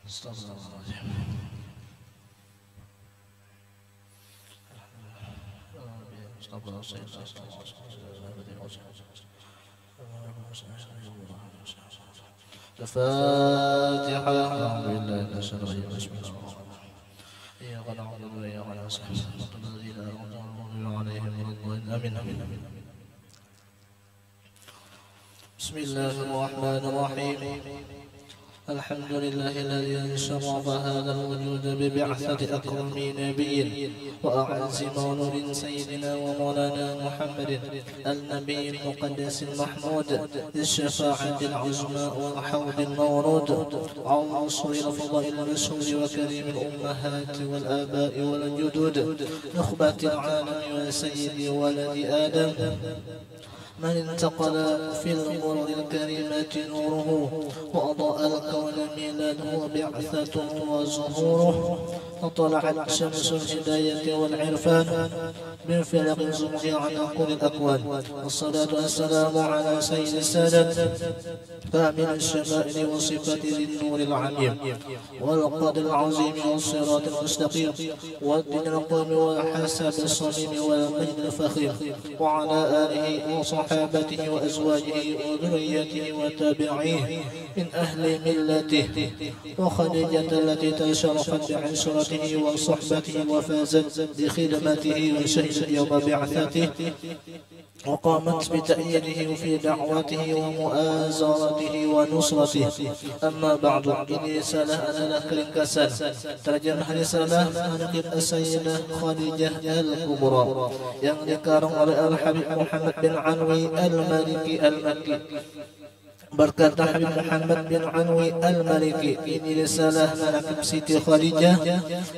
Astagfirullahaladzim. الفاتحة. أعوذ بالله من الشيطان الرجيم. بسم الله الرحمن الرحيم. إياك نعبد وإياك نستعين. صراط الذين أنعمت عليهم غير المغضوب عليهم. آمين. بسم الله الرحمن الرحيم. الحمد لله الذي شرف هذا الوجود ببعثة أكرم نبي وأعز مولود سيدنا ومولانا محمد النبي المقدس المحمود للشفاعة العظمى والحوض المورود عنصر الفضائل المشهور وكريم الأمهات والآباء والجدود نخبة العالم وسيد ولد آدم من انتقل في الأمور الكريمة نوره وأضاء الكون ميلاده وبعثته وظهوره فطلعت شمس الهداية والعرفان من فلق الزمر على كل الأكوان والصلاة والسلام على سيد السادة كامل الشمائل وصفة ذي النور العميم والقدر العظيم والصراط المستقيم والدين القوم والحسب الصميم والمجد الفخيم وعلى آله وصحابته وأزواجه وذريته وتابعيه من أهل ملته وخديجة التي تشرفت بعشرته وصحبته وفازت بخدمته وشهدت يوم بعثته وقامت بتأييده في دعوته ومؤازرته ونصرته. أما بعد إني سأله أنا لك كسل ترجمة رسالة منقب السيدة خديجة الكبرى yang dikarang oleh Al-Habib Muhammad bin Anwi Al-Maliki Al-Makki. Berkata Habib Muhammad bin Anwi Al-Maliki, ini risalah manaqib Siti Khadijah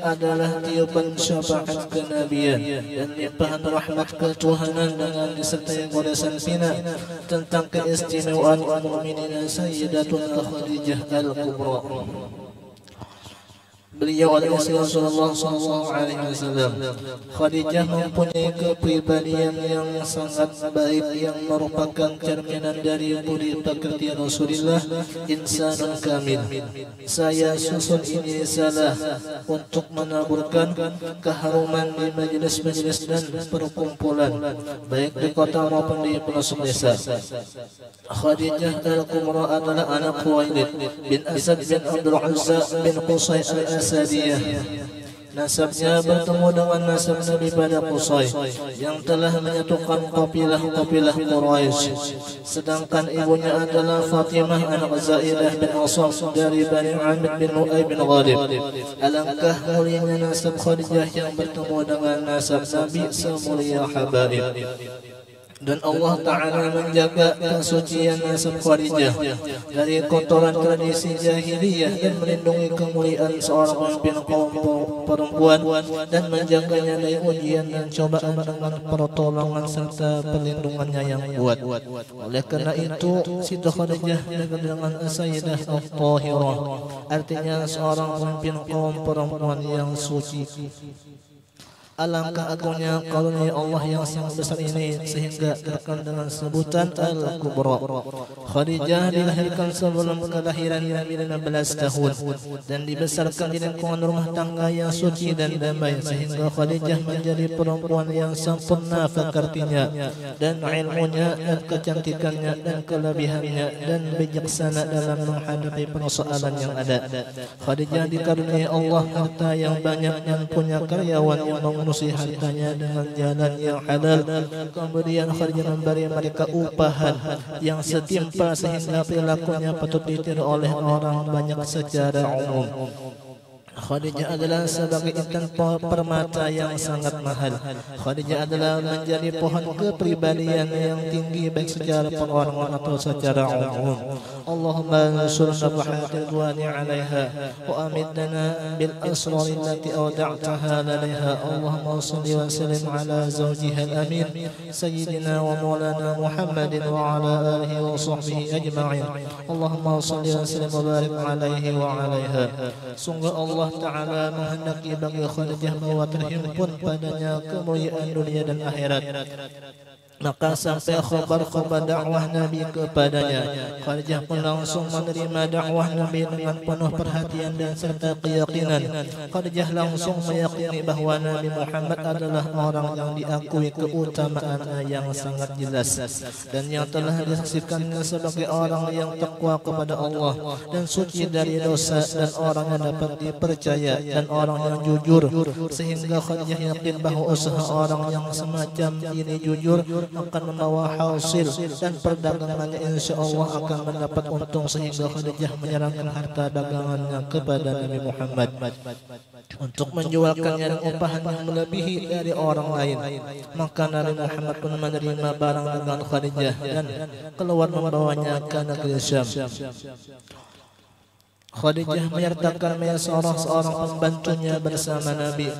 adalah tiupan syafaat kenabian dan limpahan rahmat ketuhanan dengan disertai goresan pina tentang keistimewaan mukminin Sayyidatuna Khadijah Al-Kubra. Beliau adalah Rasulullah SAW. Khadijah mempunyai kepribadian yang sangat baik yang merupakan cerminan dari budi pekerti Rasulullah, insanun kamil. Saya susun ini salah untuk menaburkan keharuman di majelis-majelis dan perkumpulan baik di kota maupun di pelosok desa. Khadijah Al-Kubra adalah anak Khuwailid bin Asad bin Abdul Uzza bin Qusay Al-Asadiyah. Nasabnya bertemu dengan nasab Nabi pada Qusay yang telah menyatukan kabilah-kabilah Quraisy. Sedangkan ibunya adalah Fatimah anak Zaidah bin Asam dari Bani Amir bin Lu'ay bin Ghalib. Alangkah mulianya nasab Khadijah yang bertemu dengan nasab Nabi semulia habaib. Dan Allah Ta'ala menjaga kesucian nasab Khadijah dari kotoran tradisi jahiliyah dan melindungi kemuliaan seorang pemimpin kaum perempuan dan menjaganya dari ujian dan cobaan dengan pertolongan serta perlindungannya yang kuat. Oleh karena itu Siti Khadijah dengan Sayyidah Al-Tahirah, artinya seorang pemimpin kaum perempuan yang suci. Alangkah agungnya karunia Allah yang sangat besar ini sehingga terkenal dengan sebutan Al-Kubra. Khadijah dilahirkan sebelum kelahiran Nabi 15 tahun dan dibesarkan di lingkungan rumah tangga yang suci dan damai sehingga Khadijah menjadi perempuan yang sempurna fakartinya dan ilmunya dan kecantikannya dan kelebihannya dan bijaksana dalam menghadapi persoalan yang ada. Khadijah dikaruniai Allah harta yang banyak dan punya karyawan yang mengurusi hartanya dengan jalan yang halal. Kemudian Khadijah memberi mereka upahan yang setimpal sehingga perilakunya patut ditiru oleh orang banyak secara umum. Khadijah adalah sebagai intan permata yang sangat mahal. Khadijah adalah menjadi pohon kepribadian yang tinggi baik secara perorangan atau secara umum. Allahumma ansurna bihaqqi ridwani 'alaiha wa amidna bil asrari allati awda'taha lana. Allahumma shalli wa sallim ala zawjiha al-amin sayyidina wa maulana Muhammadin wa ala alihi wa sahbihi ajma'in. Allahumma shalli wa sallim wa barik 'alaihi wa 'alaiha. Sungguh Allah Ta'ala menghendaki bagi Khadijah bahwa terhimpun padanya kemuliaan dunia dan akhirat. Maka sampai khabar-khabar dakwah Nabi kepadanya. Khadijah pun langsung menerima dakwah Nabi dengan penuh perhatian dan serta keyakinan. Khadijah langsung meyakini bahawa Nabi Muhammad adalah orang yang diakui keutamaannya yang sangat jelas dan yang telah disaksikannya sebagai orang yang takwa kepada Allah dan suci dari dosa dan orang yang dapat dipercaya dan orang yang jujur, sehingga Khadijah yakin bahawa usaha orang yang semacam ini jujur akan membawa hasil dan perdagangannya insya-Allah akan mendapat untung, sehingga Khadijah menyerahkan harta dagangannya kepada Nabi Muhammad untuk menjualkannya dan upah yang melebihi dari orang lain. Maka Nabi Muhammad pun menerima barang dagangan Khadijah dan keluar membawanya ke negeri Syam. Khadijah menyertakan Maisarah seorang pembantunya bersama Nabi,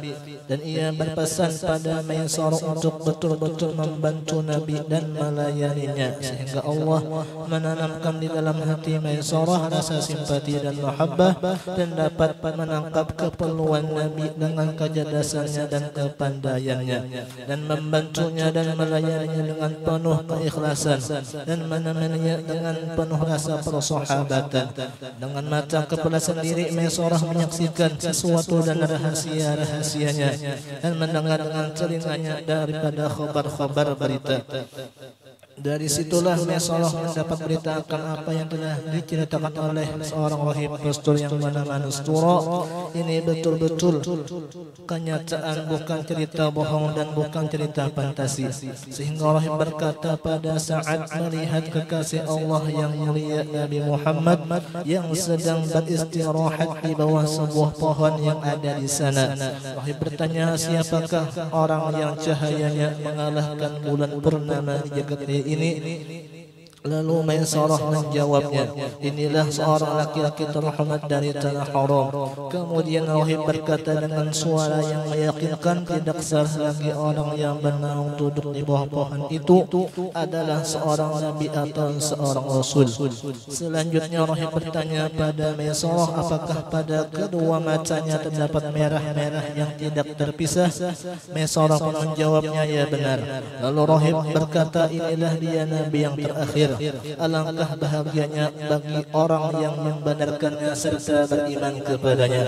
dan ia berpesan pada Maisarah untuk betul-betul membantu Nabi dan melayaninya, sehingga Allah menanamkan di dalam hati Maisarah rasa simpati dan mahabbah dan dapat menangkap keperluan Nabi dengan kecerdasannya dan kepandaiannya, dan membantunya dan melayaninya dengan penuh keikhlasan dan menemaninya dengan penuh rasa persahabatan. Dengan mata kepala sendiri Maisarah menyaksikan sesuatu dan rahasia-rahasianya dan mendengar dengan telinganya daripada khabar-khabar berita. Dari situlah Maisarah mendapat berita akan apa yang telah diceritakan oleh seorang rahib pastor yang bernama Nustura. Ini betul-betul kenyataan, bukan cerita bohong dan bukan cerita fantasi. Sehingga rahib berkata pada saat melihat kekasih Allah yang mulia Nabi Muhammad yang sedang beristirahat di bawah sebuah pohon yang ada di sana. Rahib bertanya, siapakah orang yang cahayanya mengalahkan bulan purnama di jagat ini? Lalu Maisarah menjawabnya, inilah seorang laki-laki terhormat dari tanah haram. Kemudian rahib berkata dengan suara yang meyakinkan, tidak salah lagi orang yang bernaung duduk di bawah pohon itu adalah seorang nabi atau seorang rasul. Selanjutnya rahib bertanya pada Maisarah, apakah pada kedua matanya terdapat merah-merah yang tidak terpisah? Maisarah pun menjawabnya, ya benar. Lalu rahib berkata, inilah dia nabi yang terakhir. Alangkah bahagianya bagi orang yang membenarkannya serta beriman kepadanya.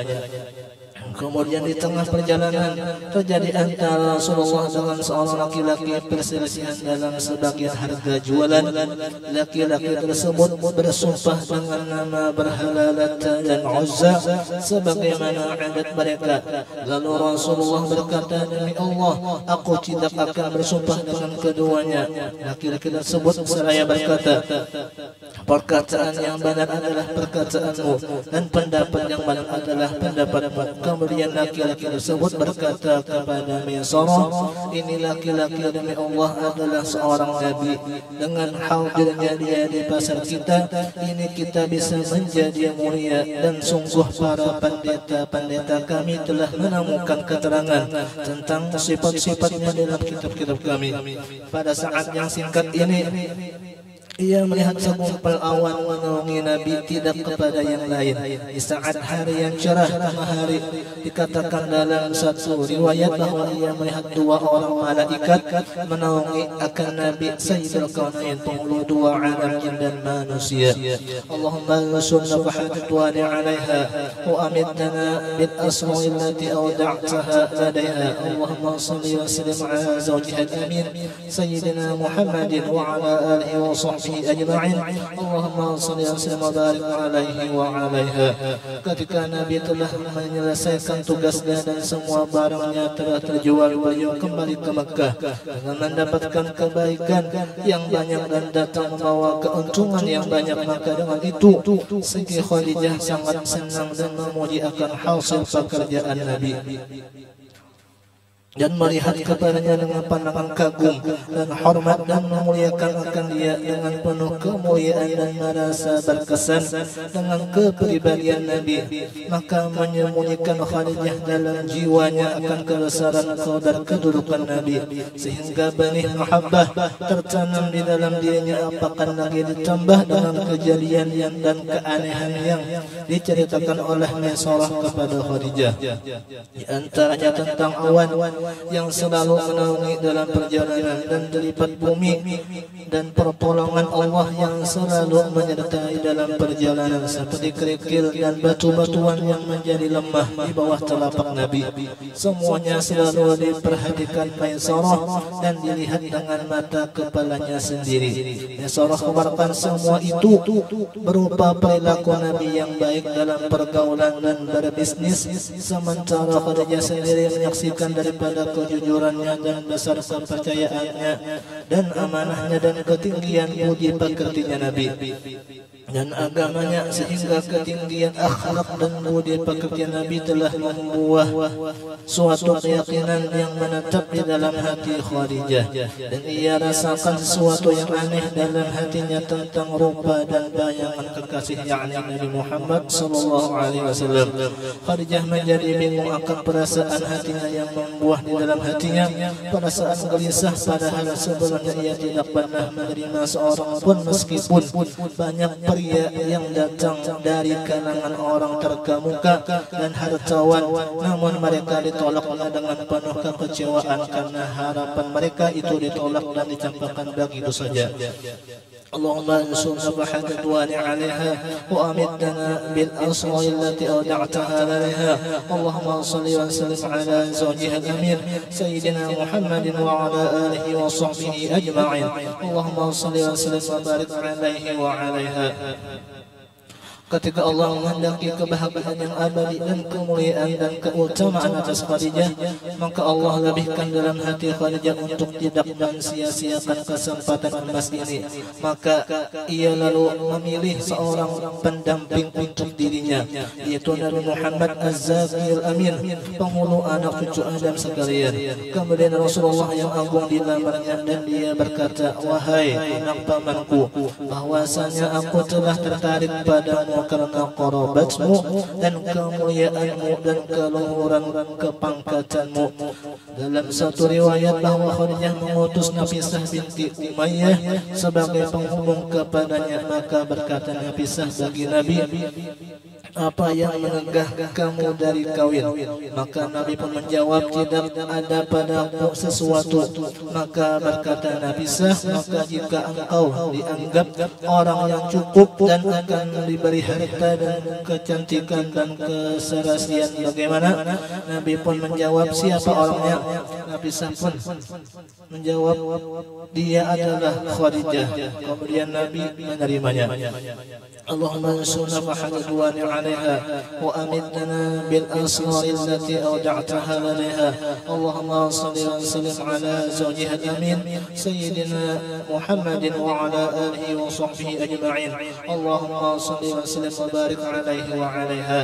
Kemudian di tengah perjalanan terjadi antara Rasulullah dengan seorang laki-laki perselisihan dalam sebagian harga jualan. Laki-laki tersebut bersumpah dengan nama berhala Lata dan Uzza sebagaimana adat mereka. Lalu Rasulullah berkata, demi Allah, aku tidak akan bersumpah dengan keduanya. Laki-laki tersebut seraya berkata, perkataan yang benar adalah perkataanmu dan pendapat yang benar adalah pendapatmu. Kemudian laki-laki tersebut berkata kepada Maisarah, ini laki-laki demi Allah adalah seorang nabi. Dengan hadirnya dia di pasar kita ini, kita bisa menjadi mulia, dan sungguh para pendeta-pendeta kami telah menemukan keterangan tentang sifat-sifatnya dalam kitab-kitab kami. Pada saat yang singkat ini ia melihat segumpal awan menaungi Nabi, tidak kepada yang lain. Di saat hari yang cerah tengah hari, dikatakan dalam satu riwayat bahwa ia melihat dua orang malaikat menaungi akan Nabi Sayyidul Kaunain, penghulu dua alam jin dan manusia. Allahumma sunna fahatwani alaiha wa amitna bil asma'i allati awda'taha ladaiha. Allahumma salli wa sallim ala zawjiha al-amin Sayyidina Muhammadin wa ala alihi wa sahbihi ajma'in. Allahumma salli wa sallim wa barik alaihi wa alaiha. Ketika Nabi telah menyelesaikan tugasnya dan semua barangnya telah terjual, beliau kembali ke Mekah dengan mendapatkan kebaikan yang banyak dan datang membawa keuntungan yang banyak. Maka dengan itu Siti Khadijah sangat senang dan memuji akan hasil pekerjaan Nabi dan melihat kepadanya dengan pandangan kagum dan hormat, dan memuliakan akan dia dengan penuh kemuliaan dan merasa berkesan dengan kepribadian Nabi. Maka menyembunyikan Khadijah dalam jiwanya akan kebesaran kadar kedudukan Nabi, sehingga benih mahabbah tertanam di dalam dirinya. Apakah lagi ditambah dengan kejadian dan keanehan yang diceritakan oleh Maisarah kepada Khadijah. Di antaranya tentang awan yang selalu menaungi dalam perjalanan, dan dilipat bumi dan pertolongan Allah yang selalu menyertai dalam perjalanan, seperti kerikil dan batu-batuan yang menjadi lemah di bawah telapak Nabi. Semuanya selalu diperhatikan Maisarah dan dilihat dengan mata kepalanya sendiri. Maisarah kabarkan semua itu berupa perilaku Nabi yang baik dalam pergaulan dan berbisnis, sementara Khadijah sendiri menyaksikan daripada kejujurannya dan besar kepercayaannya dan amanahnya dan ketinggian budi pekertinya Nabi dan agamanya, sehingga ketinggian akhlak dan budi pekerti Nabi telah membuah suatu keyakinan yang menetap di dalam hati Khadijah, dan ia rasakan sesuatu yang aneh dalam hatinya tentang rupa dan bayangan kekasih yakni Nabi Muhammad sallallahu alaihi wasallam. Khadijah menjadi bingung akan perasaan hatinya yang membuah di dalam hatinya, perasaan gelisah, padahal sebelumnya ia tidak pernah menerima seorang pun meskipun banyak pria yang datang dari kalangan orang terkemuka dan hartawan, namun mereka ditolaknya dengan penuh kekecewaan karena harapan mereka itu ditolak dan dicampakkan begitu saja. Allahumma ansurna bihaqi du'ani 'alaiha wa amitna bil aswai allati awda'taha lana. Allahumma salli wa sallim ala zawjiha al-amin sayyidina Muhammadin wa ala alihi wa sahbihi ajma'in. Allahumma salli wa sallim wa barik 'alaihi wa 'alaiha. Ketika Allah menghendaki kebahagiaan yang abadi dan kemuliaan dan keutamaan atas Khadijah, maka Allah lebihkan dalam hati Khadijah untuk tidak mensia-siakan kesempatan emas ini. Maka ia lalu memilih seorang pendamping untuk dirinya, yaitu Nabi Muhammad Az-Zakiyul Amin, penghulu anak cucu Adam sekalian. Kemudian Rasulullah yang agung dilamarnya dan dia berkata, "Wahai anak pamanku, bahwasanya aku telah tertarik padamu karena qarabatmu dan kemuliaanmu dan keluhuran kepangkatanmu." Dalam satu riwayat bahwa Khadijah mengutus Nafisah binti Umayyah sebagai penghubung kepadanya, maka berkata Nafisah bagi Nabi, "Apa yang menegah kamu dari kawin?" Maka Nabi pun menjawab, "Tidak ada padaku sesuatu." Maka berkata Nafisah, "Maka jika engkau dianggap orang yang cukup dan akan diberi harta dan kecantikan dan keserasian, bagaimana?" Nabi pun menjawab, "Siapa orangnya?" Nafisah pun menjawab, "Dia adalah Khadijah." Kemudian Nabi menerimanya. Allahumma ansurna bihaqi du'ani 'alaiha wa amitna bil aswari allati awda'taha lana. Allahumma salli wa sallim ala zawjiha al-amin sayyidina Muhammadin wa ala alihi wa sahbihi ajma'in. Allahumma salli wa sallim wa barik 'alaihi wa 'alaiha.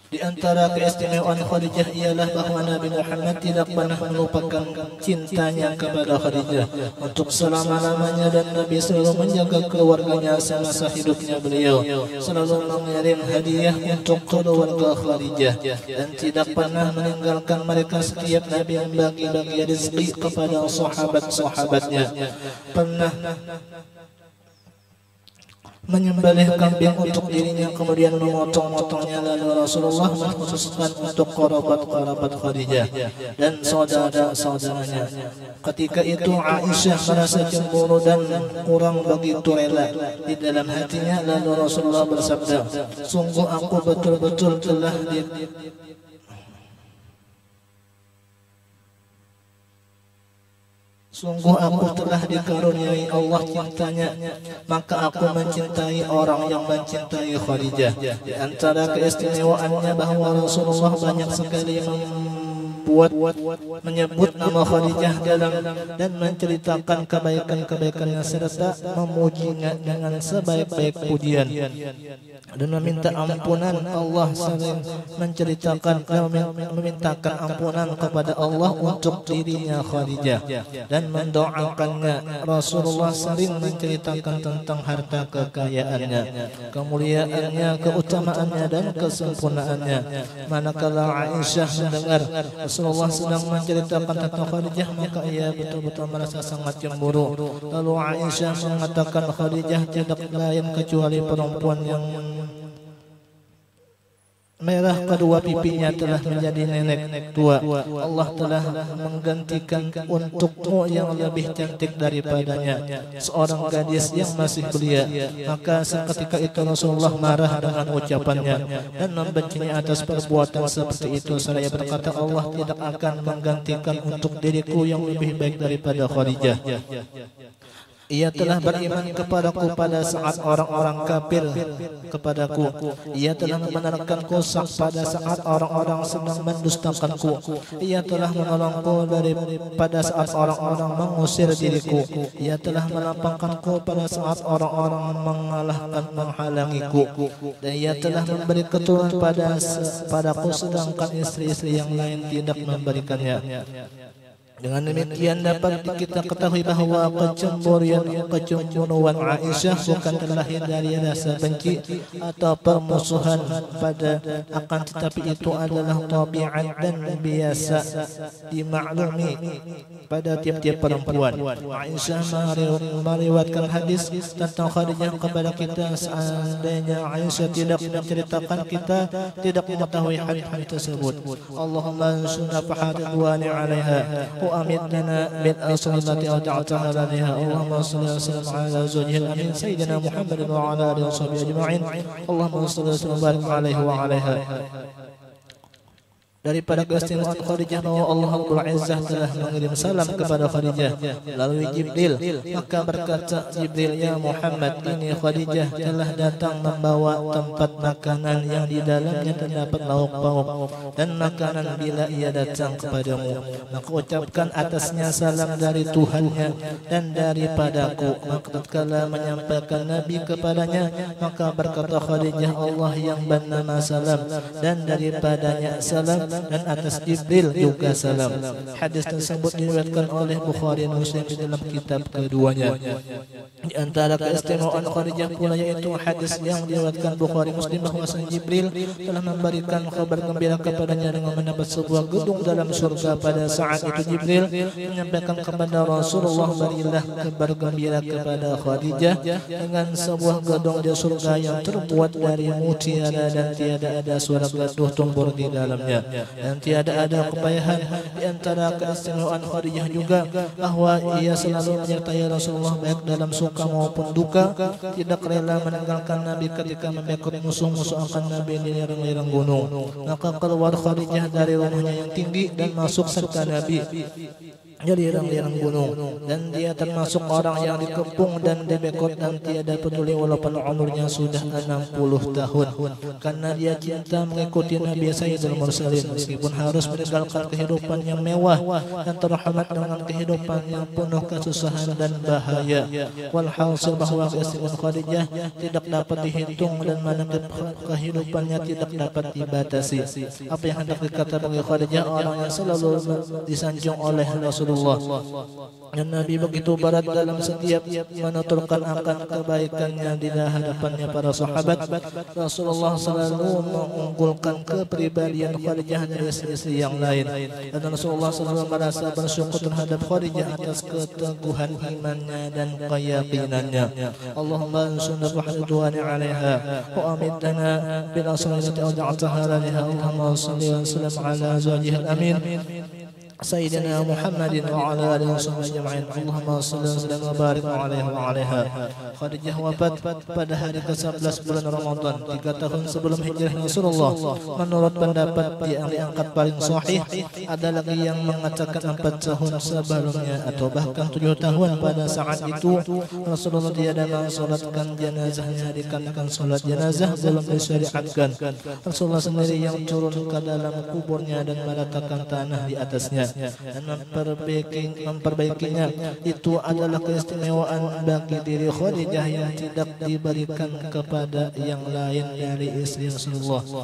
Di antara keistimewaan Khadijah ialah bahwa Nabi Muhammad tidak pernah melupakan cintanya kepada Khadijah untuk selama-lamanya, dan Nabi selalu menjaga keluarganya semasa hidupnya beliau, selalu mengirim hadiah untuk keluarga Khadijah dan tidak pernah meninggalkan mereka. Setiap Nabi membagi-bagi rezeki kepada sahabat-sahabatnya. Pernah menyembelih kambing untuk dirinya, kemudian memotong-motongnya, lalu Rasulullah mengkhususkan untuk kerabat-kerabat Khadijah dan saudara-saudaranya. Ketika itu Aisyah merasa cemburu dan kurang begitu rela di dalam hatinya, lalu Rasulullah bersabda, "Sungguh aku betul-betul telah dikaruniai Allah cintanya, maka aku mencintai orang yang mencintai Khadijah." Di antara keistimewaannya bahwa Rasulullah banyak sekali menyebut nama Khadijah dan menceritakan kebaikan-kebaikannya serta memujinya dengan sebaik-baik pujian dan meminta ampunan. Allah sering memintakan ampunan kepada Allah untuk dirinya Khadijah dan mendoakannya. Rasulullah sering menceritakan tentang harta kekayaannya, kemuliaannya, keutamaannya dan kesempurnaannya. Manakala Aisyah mendengar Rasulullah sedang menceritakan tentang Khadijah, maka ia betul-betul merasa sangat cemburu. Lalu Aisyah mengatakan Khadijah tidak lain kecuali perempuan yang merah kedua pipinya telah menjadi nenek tua. Allah telah menggantikan untukmu yang lebih cantik daripadanya, seorang gadis yang masih belia. Maka seketika itu Rasulullah marah dengan ucapannya dan membencinya atas perbuatan seperti itu. Seraya berkata, Allah tidak akan menggantikan untuk diriku yang lebih baik daripada Khadijah. Ia telah beriman kepadaku pada saat orang-orang kafir kepadaku. Ia telah membenarkanku pada saat orang-orang sedang mendustakanku. Ia telah menolongku pada saat orang-orang mengusir diriku. Ia telah melapangkanku pada saat orang-orang menghalangiku. Dan ia telah memberi keturunan padaku sedangkan istri-istri yang lain tidak memberikannya. Dengan demikian dapat kita ketahui bahawa kecemburuan Aisyah bukan terlahir dari rasa benci atau permusuhan akan tetapi itu adalah tabiat dan biasa dimaklumi pada tiap-tiap perempuan. Aisyah meriwayatkan hadis tentang Khadijah kepada kita. Seandainya Aisyah tidak menceritakan, kita tidak mengetahui hadis tersebut. Allahumma sunna faharidwani alaiha وأمدنا بالأصالة وجعلتها لديها. اللهم صل وسلم على زوجها الأمين سيدنا محمد وعلى آله وصحبه أجمعين. اللهم صل وسلم وبارك عليه وعليها. Daripada keistimewaan Khadijah bahwa Allah Rabbul Izzah telah mengirim salam kepada Khadijah melalui Jibril. Maka berkata Jibril, ya Muhammad, ini Khadijah telah datang membawa tempat makanan yang di dalamnya terdapat lauk pauk dan makanan bila ia datang kepadamu. Maka ucapkan atasnya salam dari Tuhannya dan daripadaku. Maka tatkala menyampaikan Nabi kepadanya, maka berkata Khadijah, Allah yang bernama salam dan daripadanya salam dan atas Jibril juga salam. Hadis tersebut diriwayatkan oleh Bukhari dan Muslim di dalam kitab keduanya. Di antara keistimewaan Khadijah pula yaitu hadis yang diriwayatkan Bukhari Muslim bahwasanya Jibril telah memberikan kabar gembira kepadanya dengan mendapat sebuah gedung dalam surga. Pada saat itu Jibril menyampaikan kepada Rasulullah, berilah kabar gembira kepada Khadijah dengan sebuah gedung di surga yang terbuat dari mutiara dan tiada ada suara gaduh tumbur di dalamnya. Dan tiada ada kepayahan. Di antara keistimewaan Khadijah juga bahwa ia selalu menyertai Rasulullah baik dalam suka maupun duka. Tidak rela meninggalkan Nabi ketika membekut musuh-musuh akan Nabi di lereng-lereng gunung. Maka keluar Khadijah dari rumahnya yang tinggi dan masuk serta Nabi jadi lereng-lereng gunung, dan dia termasuk orang yang dikepung dan dibekot dan tiada peduli walaupun umurnya sudah 60 tahun, karena dia cinta mengikuti Nabi Sayyidul Mursalin meskipun harus meninggalkan kehidupan yang mewah dan terhormat dengan kehidupan yang penuh kesusahan dan bahaya. Walhasil bahwa keistimewaan Khadijah tidak dapat dihitung dan mana kehidupannya tidak dapat dibatasi. Apa yang hendak dikata bagi Khadijah, orang yang selalu disanjung oleh Rasulullah. Dan Nabi begitu berat dalam setiap menuturkan akan kebaikannya di hadapannya para sahabat. Rasulullah selalu mengunggulkan kepribadian Khadijah dari istri-istri yang lain, dan Rasulullah selalu merasa bersyukur terhadap Khadijah atas keteguhan imannya dan keyakinannya. Allahumma sunna fahdwani alaiha wa amidna bil asalati waj'altaha lana. Allahumma salli wa sallim ala zawjihil amin Sayyidina Muhammadin wa ala alihi wasallam ajma'in. Allahumma shalli wa sallim wa barik alaihi wa alaiha. Khadijah wafat pada hari ke-11 bulan Ramadan 3 tahun sebelum hijrah Rasulullah. Menurut pendapat yang diangkat paling sahih, ada lagi yang mengatakan 4 tahun sebelumnya atau bahkan 7 tahun. Pada saat itu Rasulullah tiada mensolatkan jenazahnya dikarenakan solat jenazah belum disyariatkan. Rasulullah sendiri yang turun ke dalam kuburnya dan meletakkan tanah di atasnya dan memperbaikinya. Itu adalah keistimewaan bagi diri Khadijah yang tidak diberikan kepada yang lain dari istri Rasulullah.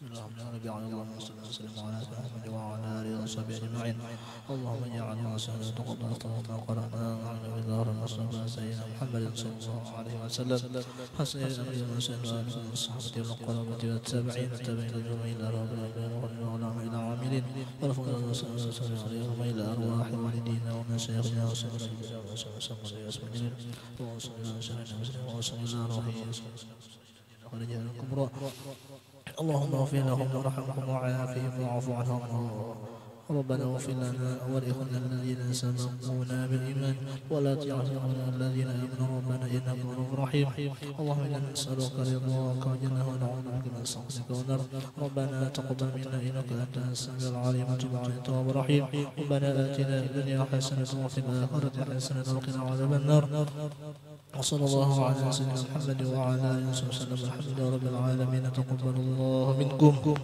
بسم الله الرحمن الرحيم اللهم صل وسلم على محمد وعلى اله وصحبه اجمعين اللهم اجعلنا وسلم تقبل ما قرانا على بدار المصطفى سيدنا محمد صلى الله عليه وسلم حسن النبي وسلم والصحابه والقرابه والتابعين التابعين لهم الى رب العالمين الى عاملين ورفض وسلم عليهم الى ارواح والدينا ومشايخنا وسلم وسلم وصلى الله عليه وسلم ورجال الكبرى اللهم اغفر لهم وارحمهم وعافهم واعف عنهم ربنا اغفر لنا ولإخواننا الذين سبقونا بالإيمان ولا تجعلنا الذين آمنوا ربنا إنك رؤوف رحيم اللهم إنا نسألك رضاك وجنة ونعوذ بك من سخطك والنار ربنا تقبل منا إنك أنت السميع العليم وتب علينا التواب الرحيم ربنا آتنا في الدنيا حسنة وفي الآخرة حسنة وقنا عذاب النار وصلى الله على سيدنا محمد وعلى آله وصحبه وسلم الحمد لله رب العالمين تقبل الله منكم